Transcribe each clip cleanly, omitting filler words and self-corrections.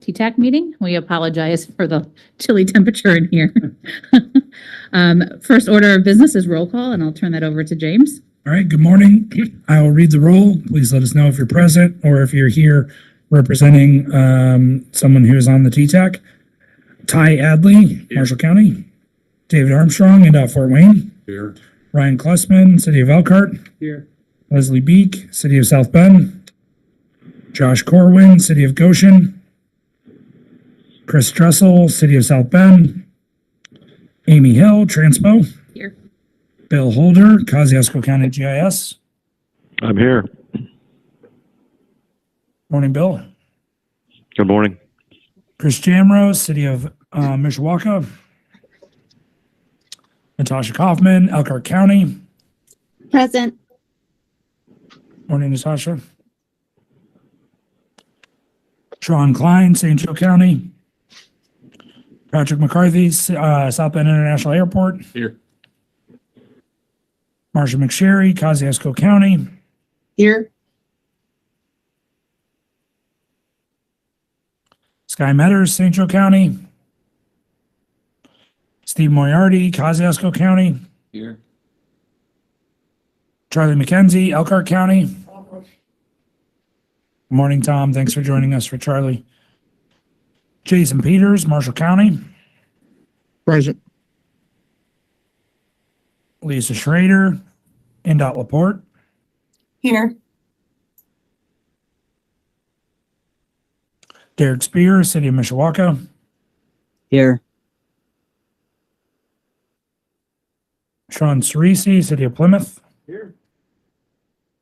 TTAC meeting. We apologize for the chilly temperature in here. First order of business is roll call, and I'll turn that over to James. All right, good morning. I will read the roll. Please let us know if you're present or if you're here representing someone who is on the TTAC. Ty Adley, Marshall County. David Armstrong, NDOT Fort Wayne. Here. Ryan Klessman, City of Elkhart. Here. Leslie Beek, City of South Bend. Josh Corwin, City of Goshen. Chris Dressel, City of South Bend. Amy Hill, Transpo. Here. Bill Holder, Kosciuszko County GIS. I'm here. Morning, Bill. Good morning. Chris Jamrose, City of Mishawaka. Natasha Kaufman, Elkhart County. Present. Morning, Natasha. Sean Klein, St. Joe County. Patrick McCarthy, South Bend International Airport. Here. Marsha McSherry, Kosciuszko County. Here. Sky Metters, St. Joe County. Steve Moriarty, Kosciuszko County. Here. Charlie McKenzie, Elkhart County. Good morning, Tom. Thanks for joining us for Charlie. Jason Peters, Marshall County. Present. Lisa Schrader, NDOT Laporte. Here. Derek Spear, City of Mishawaka. Here. Sean Cerisi, City of Plymouth. Here.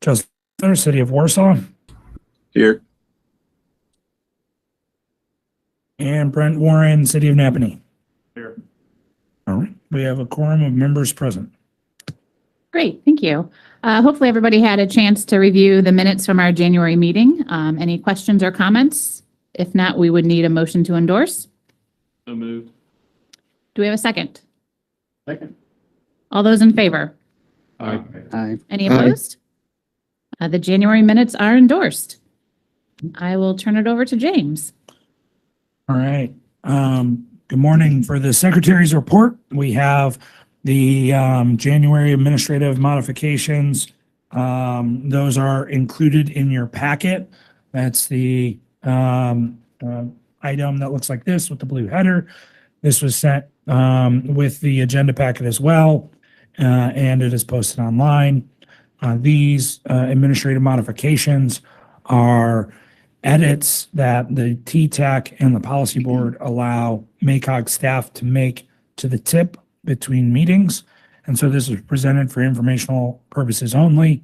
Justin Miller, City of Warsaw. Here. And Brent Warren, City of Napanee. Here. All right, we have a quorum of members present. Great, thank you. Hopefully everybody had a chance to review the minutes from our January meeting. Any questions or comments? If not, we would need a motion to endorse. So moved. Do we have a second? Second. All those in favor? Aye. Aye. Any Aye. opposed? The January minutes are endorsed. I will turn it over to James. All right. Good morning. For the Secretary's report, we have the January administrative modifications. Those are included in your packet. That's the item that looks like this with the blue header. This was sent with the agenda packet as well, and it is posted online. These administrative modifications are edits that the TTAC and the policy board allow MACOG staff to make to the tip between meetings. And so this is presented for informational purposes only.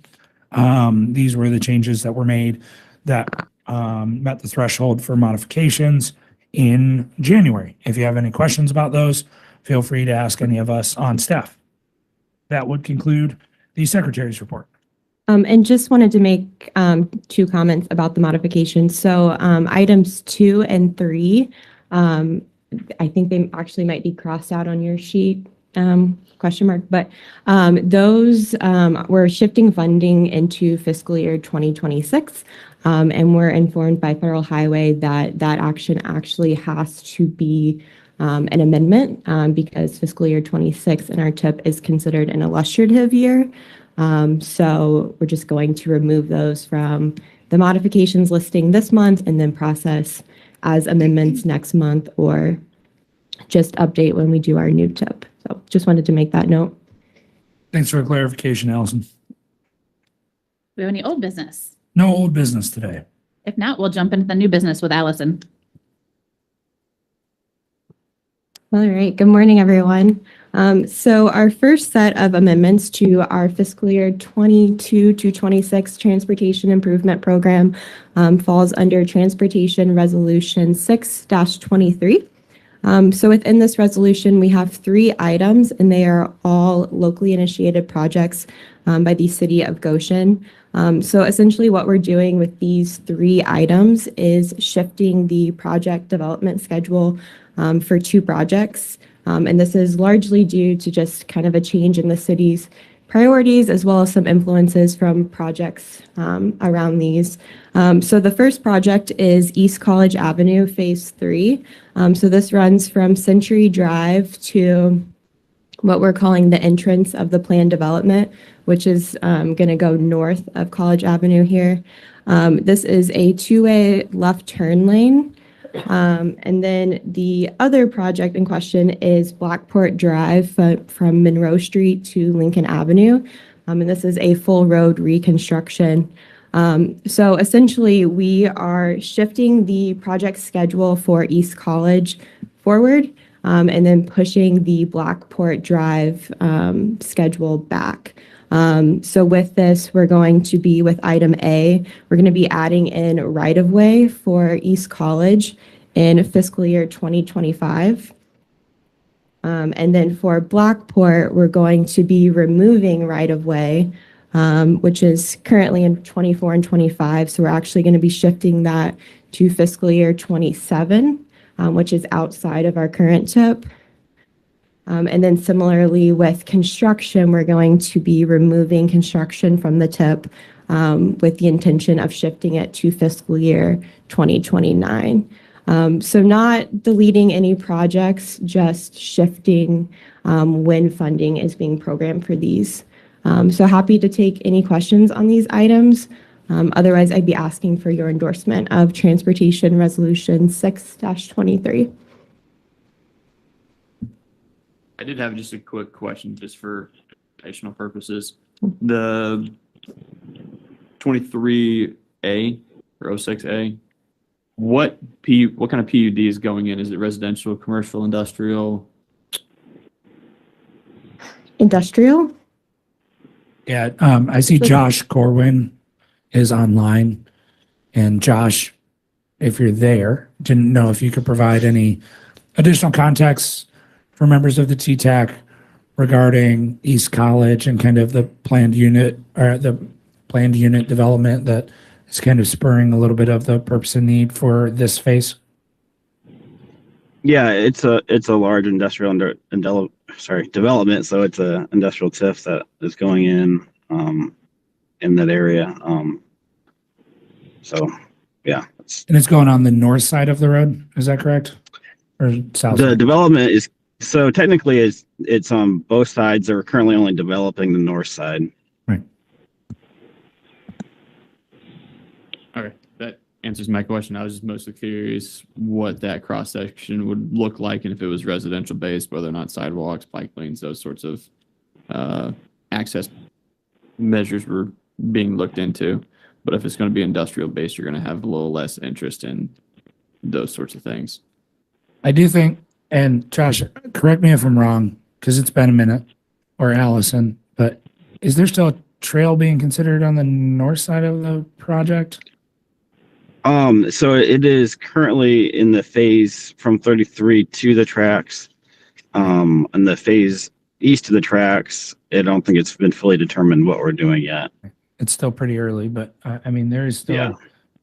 These were the changes that were made that met the threshold for modifications in January. If you have any questions about those, feel free to ask any of us on staff. That would conclude the Secretary's report. And just wanted to make two comments about the modifications. So items 2 and 3, I think they actually might be crossed out on your sheet, question mark, but those we're shifting funding into fiscal year 2026. And we're informed by Federal Highway that that action actually has to be an amendment because fiscal year 26 in our TIP is considered an illustrative year. So we're just going to remove those from the modifications listing this month and then process as amendments next month or just update when we do our new TIP. So just wanted to make that note. Thanks for the clarification, Allison. Do we have any old business? No old business today. If not, we'll jump into the new business with Allison. All right. Good morning, everyone. So our first set of amendments to our fiscal year 22 to 26 Transportation Improvement Program falls under Transportation Resolution 6-23. So within this resolution, we have 3 items, and they are all locally initiated projects by the City of Goshen. So essentially what we're doing with these 3 items is shifting the project development schedule for 2 projects. And this is largely due to just kind of a change in the city's priorities as well as some influences from projects around these. So the first project is East College Avenue, Phase 3. So this runs from Century Drive to what we're calling the entrance of the planned development, which is going to go north of College Avenue here. This is a two-way left turn lane. And then the other project in question is Blackport Drive from Monroe Street to Lincoln Avenue. And this is a full road reconstruction. So essentially, we are shifting the project schedule for East College forward, and then pushing the Blackport Drive schedule back. So with this, we're going to be with item A, we're going to be adding in right-of-way for East College in fiscal year 2025. And then for Blackport, we're going to be removing right-of-way, which is currently in 24 and 25. So we're actually going to be shifting that to fiscal year 27. Which is outside of our current TIP. And then similarly with construction, we're going to be removing construction from the TIP with the intention of shifting it to fiscal year 2029. So not deleting any projects, just shifting when funding is being programmed for these. So happy to take any questions on these items. Otherwise, I'd be asking for your endorsement of Transportation Resolution 6-23. I did have just a quick question just for educational purposes. The 23A or 06A, what kind of PUD is going in? Is it residential, commercial, industrial? Industrial? Yeah, I see Josh Corwin is online. And Josh, if you're there, didn't know if you could provide any additional context for members of the TTAC regarding East College and kind of the planned unit development that is kind of spurring a little bit of the purpose and need for this phase. Yeah, it's a large industrial development. So it's a industrial TIF that is going in that area. So yeah, And it's going on the north side of the road. Is that correct? Or south? the development is so technically it's on both sides. They're currently only developing the north side. Right. Okay, that answers my question. I was just mostly curious what that cross section would look like and if it was residential based, whether or not sidewalks, bike lanes, those sorts of access measures were being looked into. But if it's going to be industrial based, you're going to have a little less interest in those sorts of things. I do think, and Josh, correct me if I'm wrong, because it's been a minute, or Allison, but is there still a trail being considered on the north side of the project? So it is currently in the phase from 33 to the tracks. And the phase east of the tracks, I don't think it's been fully determined what we're doing yet. It's still pretty early, but I mean, there is still Yeah.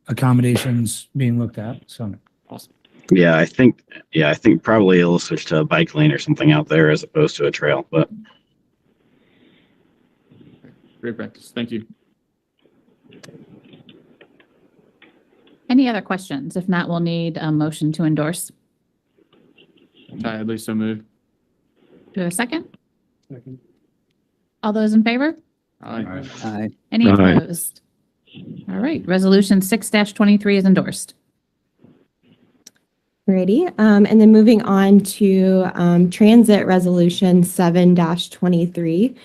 accommodations being looked at. So Awesome. Yeah, I think probably it'll switch to a bike lane or something out there as opposed to a trail. But Great practice. Thank you. Any other questions? If not, we'll need a motion to endorse. I at least so moved. Do we have a second? Second. All those in favor? Aye. Aye. Any Aye. opposed? All right, Resolution 6-23 is endorsed. Alrighty, and then moving on to Transit Resolution 7-23.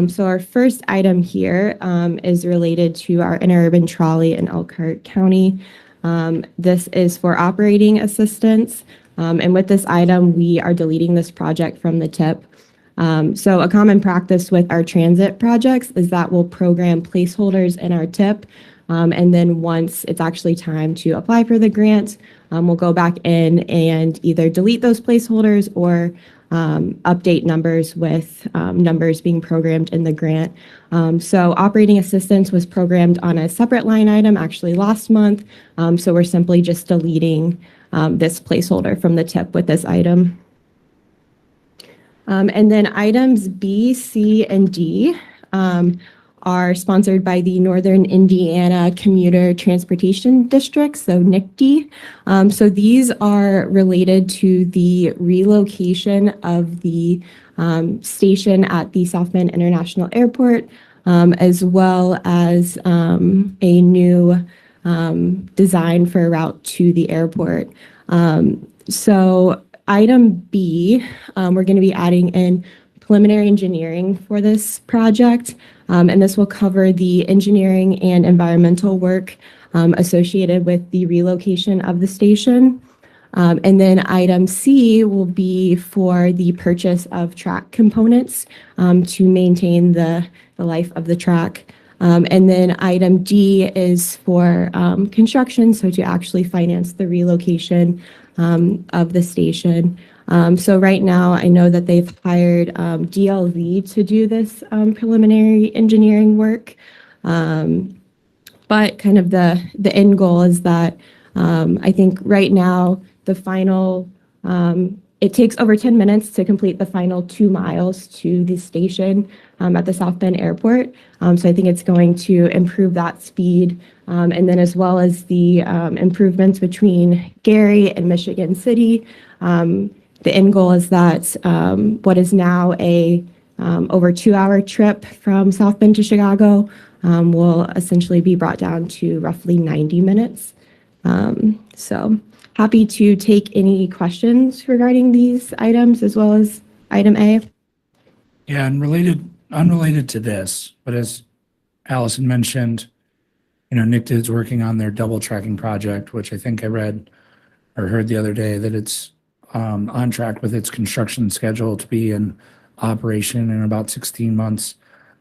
So our first item here is related to our interurban trolley in Elkhart County. This is for operating assistance. And with this item, we are deleting this project from the TIP. So a common practice with our transit projects is that we'll program placeholders in our TIP. And then once it's actually time to apply for the grant, we'll go back in and either delete those placeholders or update numbers with numbers being programmed in the grant. So operating assistance was programmed on a separate line item actually last month. So we're simply just deleting this placeholder from the TIP with this item. And then items B, C, and D. are sponsored by the Northern Indiana Commuter Transportation District, so NICD. So these are related to the relocation of the station at the South Bend International Airport, as well as a new design for a route to the airport. So item B, we're going to be adding in preliminary engineering for this project, and this will cover the engineering and environmental work associated with the relocation of the station. And then item C will be for the purchase of track components to maintain the life of the track. And then item D is for construction, so to actually finance the relocation of the station. So right now, I know that they've hired DLZ to do this preliminary engineering work. But kind of the end goal is that I think right now, the final, it takes over 10 minutes to complete the final 2 miles to the station at the South Bend Airport. So I think it's going to improve that speed. And then as well as the improvements between Gary and Michigan City. The end goal is that what is now a over 2-hour trip from South Bend to Chicago will essentially be brought down to roughly 90 minutes. So happy to take any questions regarding these items as well as item A. Yeah, and unrelated to this, but as Allison mentioned, NICD is working on their double tracking project, which I think I read or heard the other day that it's on track with its construction schedule to be in operation in about 16 months.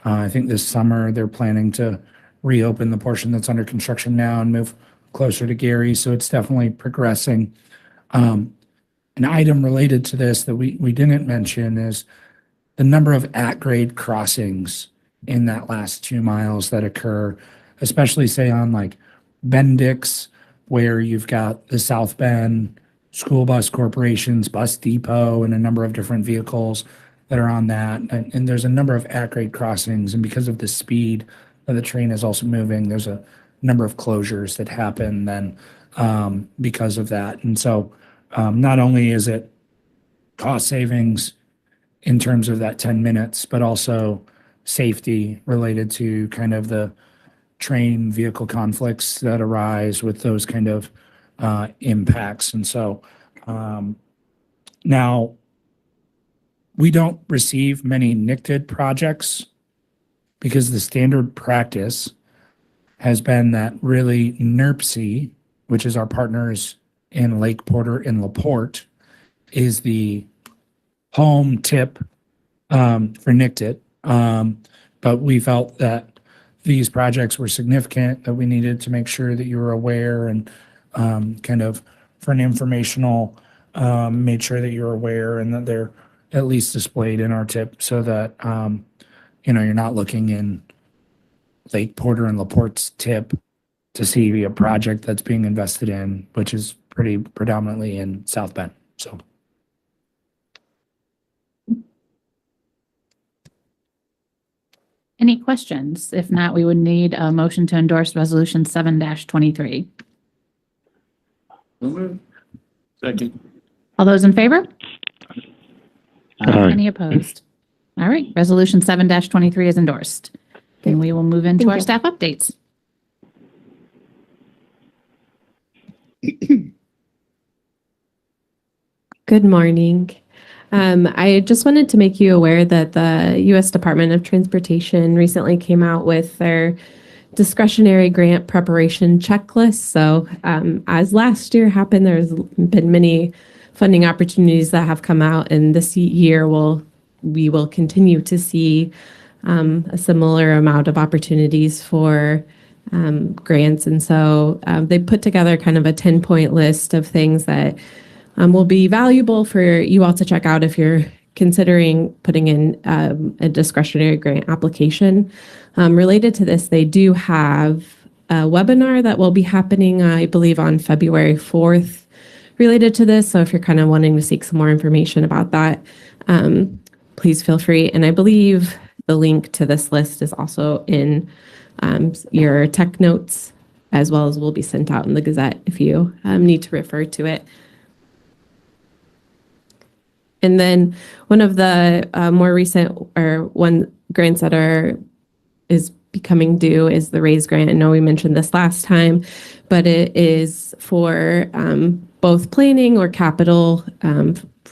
I think this summer they're planning to reopen the portion that's under construction now and move closer to Gary. So it's definitely progressing. An item related to this that we didn't mention is the number of at-grade crossings in that last 2 miles that occur, especially say on like Bendix, where you've got the South Bend School Bus Corporation's bus depot and a number of different vehicles that are on that. And there's a number of at-grade crossings. And because of the speed that the train is also moving, there's a number of closures that happen then because of that. And so not only is it cost savings in terms of that 10 minutes, but also safety related to kind of the train vehicle conflicts that arise with those kind of impacts. And so now we don't receive many NICD projects because the standard practice has been that really NERPC, which is our partners in Lake Porter and LaPorte, is the home tip for NICD. But we felt that these projects were significant, that we needed to make sure that you were aware and kind of for an informational, made sure that you're aware and that they're at least displayed in our tip so that, you're not looking in Lake Porter and LaPorte's tip to see a project that's being invested in, which is pretty predominantly in South Bend. So. Any questions? If not, we would need a motion to endorse Resolution 7-23. Second. All those in favor? Aye. Any opposed? All right, Resolution 7-23 is endorsed. Then we will move into Thank our you. staff updates. Good morning. I just wanted to make you aware that the U.S. Department of Transportation recently came out with their discretionary grant preparation checklist. So as last year happened, there's been many funding opportunities that have come out, and this year we will continue to see a similar amount of opportunities for grants. And so they put together kind of a 10-point list of things that will be valuable for you all to check out if you're considering putting in a discretionary grant application. Related to this, they do have a webinar that will be happening, I believe, on February 4th related to this. So if you're kind of wanting to seek some more information about that, please feel free. And I believe the link to this list is also in your tech notes, as well as will be sent out in the Gazette if you need to refer to it. And then one of the more recent grants that is becoming due is the RAISE grant. I know we mentioned this last time, but it is for both planning or capital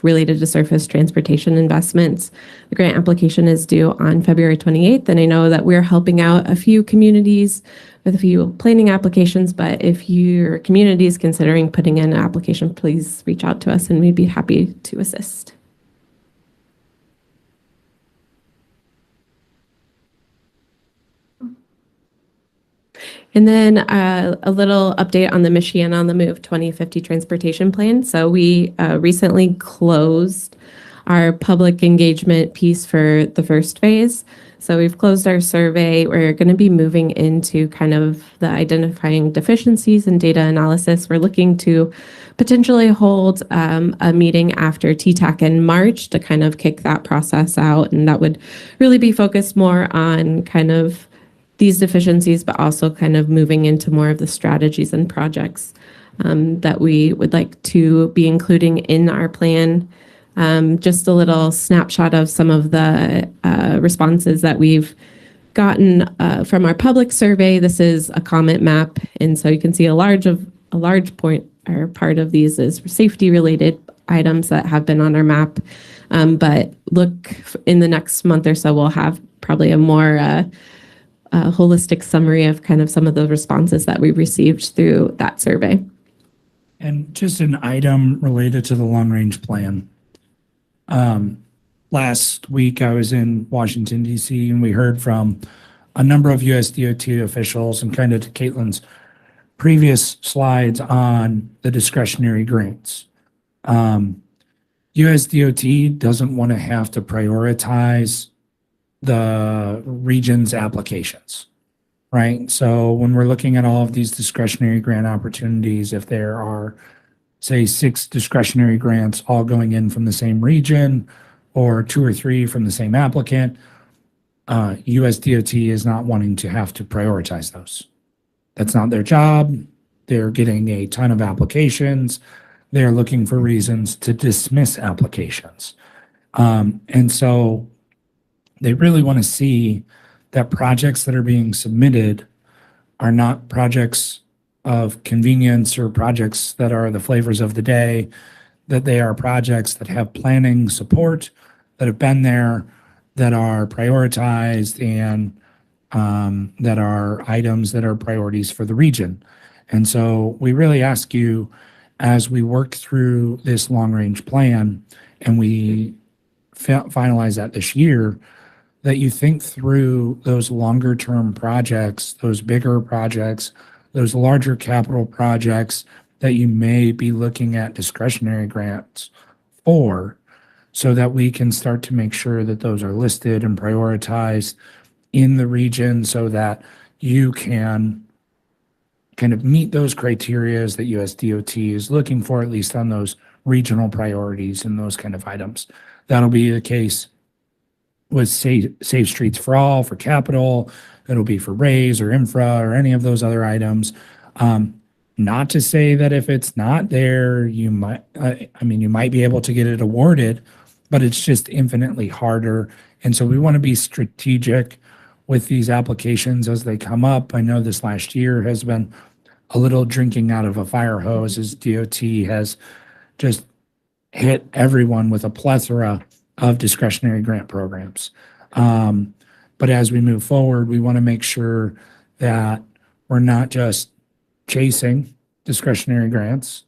related to surface transportation investments. The grant application is due on February 28th, and I know that we're helping out a few communities with a few planning applications, but if your community is considering putting in an application, please reach out to us and we'd be happy to assist. And then a little update on the Michiana on the Move 2050 transportation plan. So we recently closed our public engagement piece for the first phase. So we've closed our survey. We're going to be moving into kind of the identifying deficiencies and data analysis. We're looking to potentially hold a meeting after TTAC in March to kind of kick that process out. And that would really be focused more on kind of these deficiencies, but also kind of moving into more of the strategies and projects that we would like to be including in our plan. Just a little snapshot of some of the responses that we've gotten from our public survey. This is a comment map, and so you can see a large point or part of these is safety related items that have been on our map. But look, in the next month or so, we'll have probably a more holistic summary of kind of some of the responses that we received through that survey. And just an item related to the long-range plan. Last week, I was in Washington, D.C., and we heard from a number of USDOT officials and kind of to Caitlin's previous slides on the discretionary grants. USDOT doesn't want to have to prioritize the region's applications, right? So when we're looking at all of these discretionary grant opportunities, if there are, say, 6 discretionary grants all going in from the same region or 2 or 3 from the same applicant, USDOT is not wanting to have to prioritize those. That's not their job. They're getting a ton of applications. They're looking for reasons to dismiss applications. And so they really want to see that projects that are being submitted are not projects of convenience or projects that are the flavors of the day, that they are projects that have planning support, that have been there, that are prioritized, and that are items that are priorities for the region. And so we really ask you, as we work through this long-range plan and we finalize that this year, that you think through those longer term projects, those bigger projects, those larger capital projects that you may be looking at discretionary grants for, so that we can start to make sure that those are listed and prioritized in the region so that you can kind of meet those criterias that USDOT is looking for, at least on those regional priorities and those kind of items. That'll be the case with Safe Streets for All, for capital. It'll be for RAISE or infra or any of those other items. Not to say that if it's not there, you might, you might be able to get it awarded, but it's just infinitely harder. And so we want to be strategic with these applications as they come up. I know this last year has been a little drinking out of a fire hose as DOT has just hit everyone with a plethora of discretionary grant programs. But as we move forward, we want to make sure that we're not just chasing discretionary grants,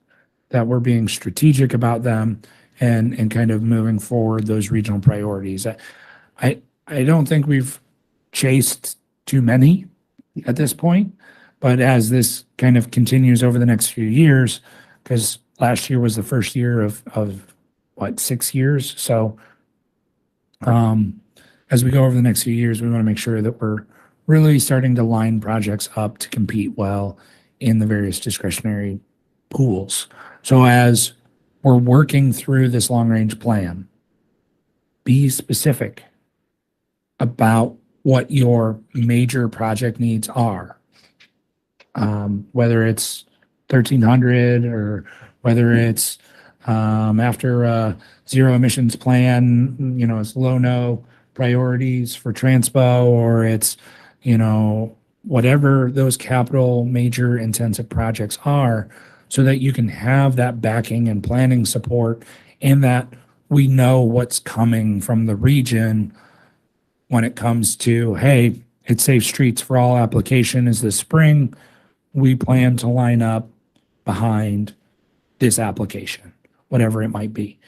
that we're being strategic about them and kind of moving forward those regional priorities. I don't think we've chased too many at this point, but as this kind of continues over the next few years, because last year was the first year of what, 6 years? So as we go over the next few years, we want to make sure that we're really starting to line projects up to compete well in the various discretionary pools. So as we're working through this long-range plan, be specific about what your major project needs are. Whether it's 1,300 or whether it's after a zero emissions plan, it's low-no priorities for transpo, or it's, whatever those capital major intensive projects are, so that you can have that backing and planning support, and that we know what's coming from the region when it comes to, hey, it's Safe Streets for All application is this spring. We plan to line up behind this application, whatever it might be.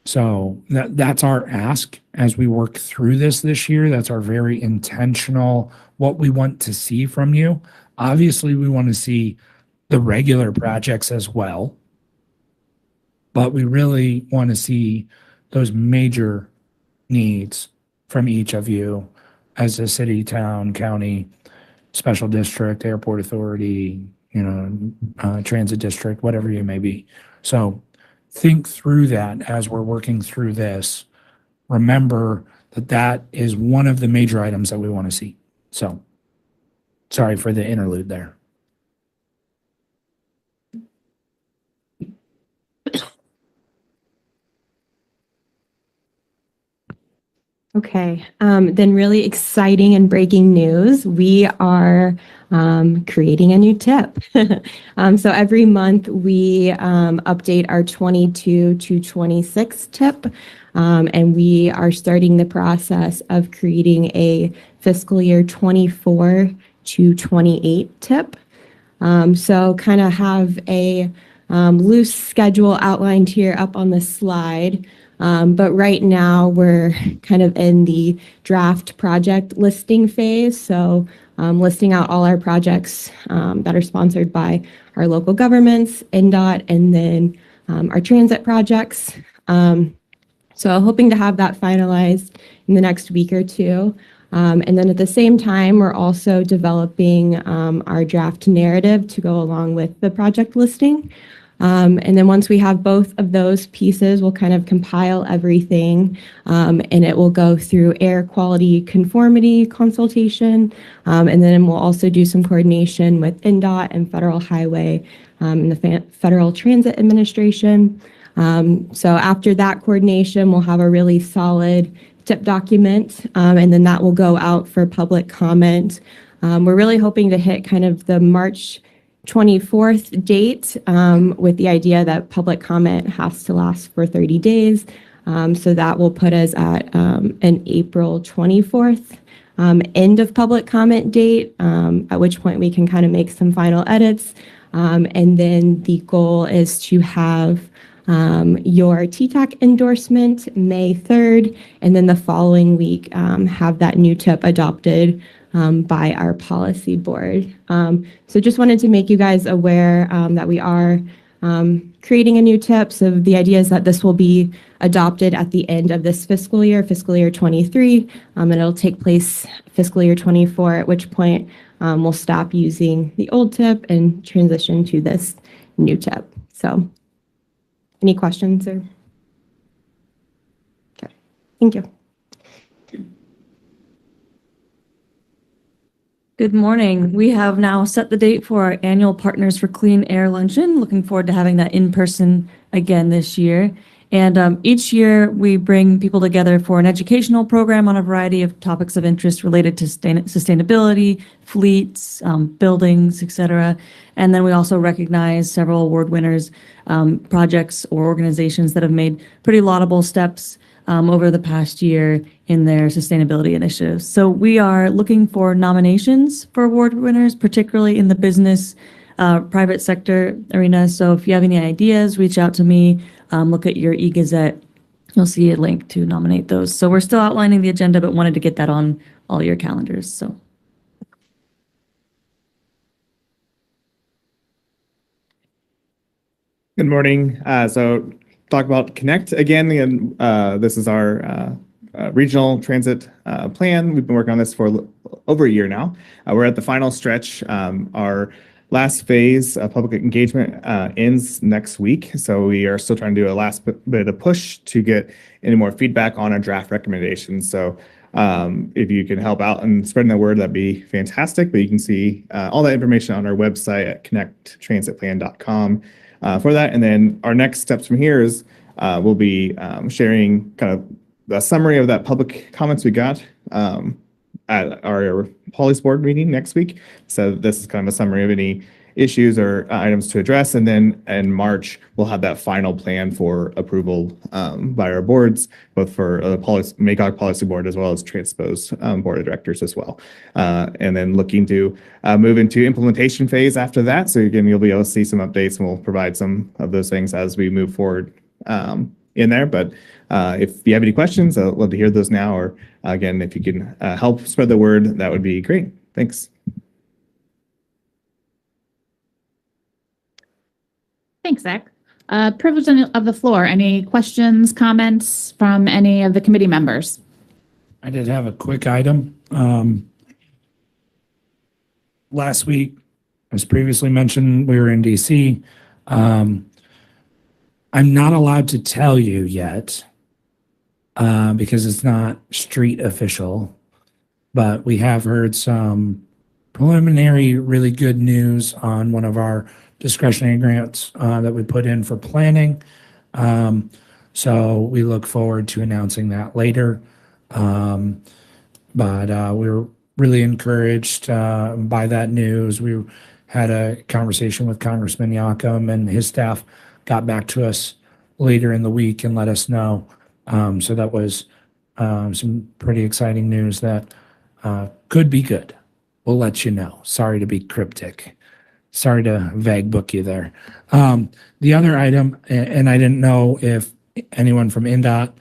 So that's our ask as we work through this year. That's our very intentional, what we want to see from you. Obviously, we want to see the regular projects as well, but we really want to see those major needs from each of you as a city, town, county, special district, airport authority, transit district, whatever you may be. So think through that as we're working through this. Remember that is one of the major items that we want to see. So sorry for the interlude there. Okay, then really exciting and breaking news. We are creating a new tip. So every month we update our 22 to 26 tip, and we are starting the process of creating a fiscal year 24 to 28 tip. So kind of have a loose schedule outlined here up on the slide. But right now we're kind of in the draft project listing phase. So listing out all our projects that are sponsored by our local governments, NDOT, and then our transit projects. So hoping to have that finalized in the next week or two. And then at the same time, we're also developing our draft narrative to go along with the project listing. And then once we have both of those pieces, we'll kind of compile everything, and it will go through air quality conformity consultation. And then we'll also do some coordination with NDOT and Federal Highway and the Federal Transit Administration. So after that coordination, we'll have a really solid tip document, and then that will go out for public comment. We're really hoping to hit kind of the March 24th date, with the idea that public comment has to last for 30 days. So that will put us at an April 24th end of public comment date, at which point we can kind of make some final edits. And then the goal is to have your TTAC endorsement May 3rd, and then the following week have that new tip adopted by our policy board. So just wanted to make you guys aware that we are creating a new tip. So the idea is that this will be adopted at the end of this fiscal year 23, and it'll take place fiscal year 24, at which point we'll stop using the old tip and transition to this new tip. So any questions or? Okay, thank you. Good morning. We have now set the date for our annual Partners for Clean Air Luncheon. Looking forward to having that in person again this year. And each year we bring people together for an educational program on a variety of topics of interest related to sustainability, fleets, buildings, etc. And then we also recognize several award winners, projects or organizations that have made pretty laudable steps over the past year in their sustainability initiatives. So we are looking for nominations for award winners, particularly in the business, private sector arena. So if you have any ideas, reach out to me, look at your e-Gazette. You'll see a link to nominate those. So we're still outlining the agenda, but wanted to get that on all your calendars. So. Good morning. So talk about Connect again, and this is our regional transit plan. We've been working on this for over a year now. We're at the final stretch. Our last phase of public engagement ends next week. So we are still trying to do a last bit of push to get any more feedback on our draft recommendations. So if you can help out and spreading the word, that'd be fantastic. But you can see all that information on our website at connecttransitplan.com for that. And then our next steps from here is we'll be sharing kind of the summary of that public comments we got at our policy board meeting next week. So this is kind of a summary of any issues or items to address. And then in March, we'll have that final plan for approval by our boards, both for the MACOG policy board as well as Transpose board of directors as well. And then looking to move into implementation phase after that. So again, you'll be able to see some updates, and we'll provide some of those things as we move forward in there. But if you have any questions, I'd love to hear those now. Or again, if you can help spread the word, that would be great. Thanks. Thanks, Zach. Privilege of the floor. Any questions, comments from any of the committee members? I did have a quick item. Last week, as previously mentioned, we were in DC. I'm not allowed to tell you yet because it's not street official, but we have heard some preliminary, really good news on one of our discretionary grants that we put in for planning. So we look forward to announcing that later. But we're really encouraged by that news. We had a conversation with Congressman Yakum, and his staff got back to us later in the week and let us know. So that was some pretty exciting news that could be good. We'll let you know. Sorry to be cryptic. Sorry to vague book you there. The other item, and I didn't know if anyone from INDOT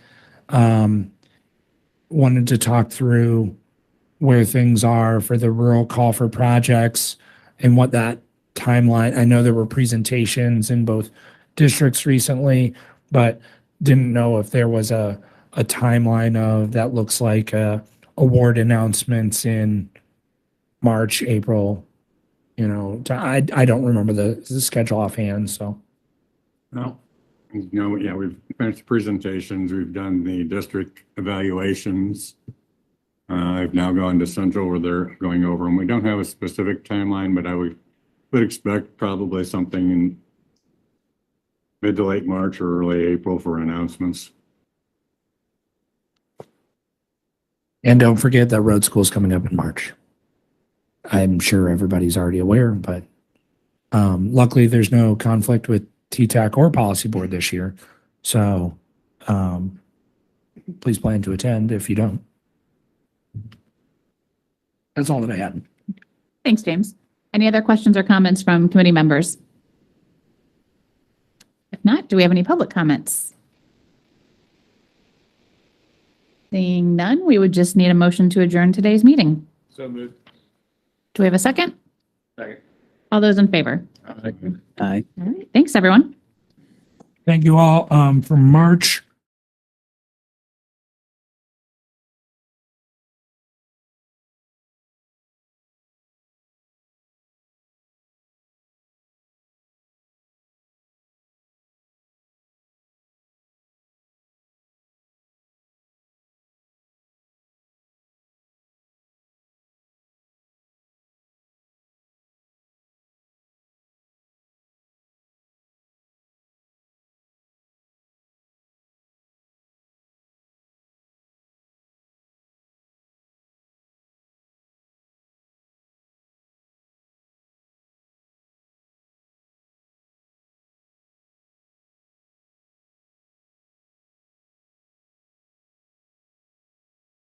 wanted to talk through where things are for the rural call for projects and what that timeline. I know there were presentations in both districts recently, but didn't know if there was a timeline of that looks like award announcements in March, April. You know, I don't remember the schedule offhand, so. No, yeah, we've finished presentations. We've done the district evaluations. I've now gone to Central where they're going over them. We don't have a specific timeline, but I would expect probably something in mid to late March or early April for announcements. And don't forget that road school is coming up in March. I'm sure everybody's already aware, but luckily there's no conflict with TTAC or policy board this year. So please plan to attend if you don't. That's all that I had. Thanks, James. Any other questions or comments from committee members? If not, do we have any public comments? Seeing none, we would just need a motion to adjourn today's meeting. So moved. Do we have a second? Second. All those in favor? Aye. All right. Thanks, everyone. Thank you all. For March,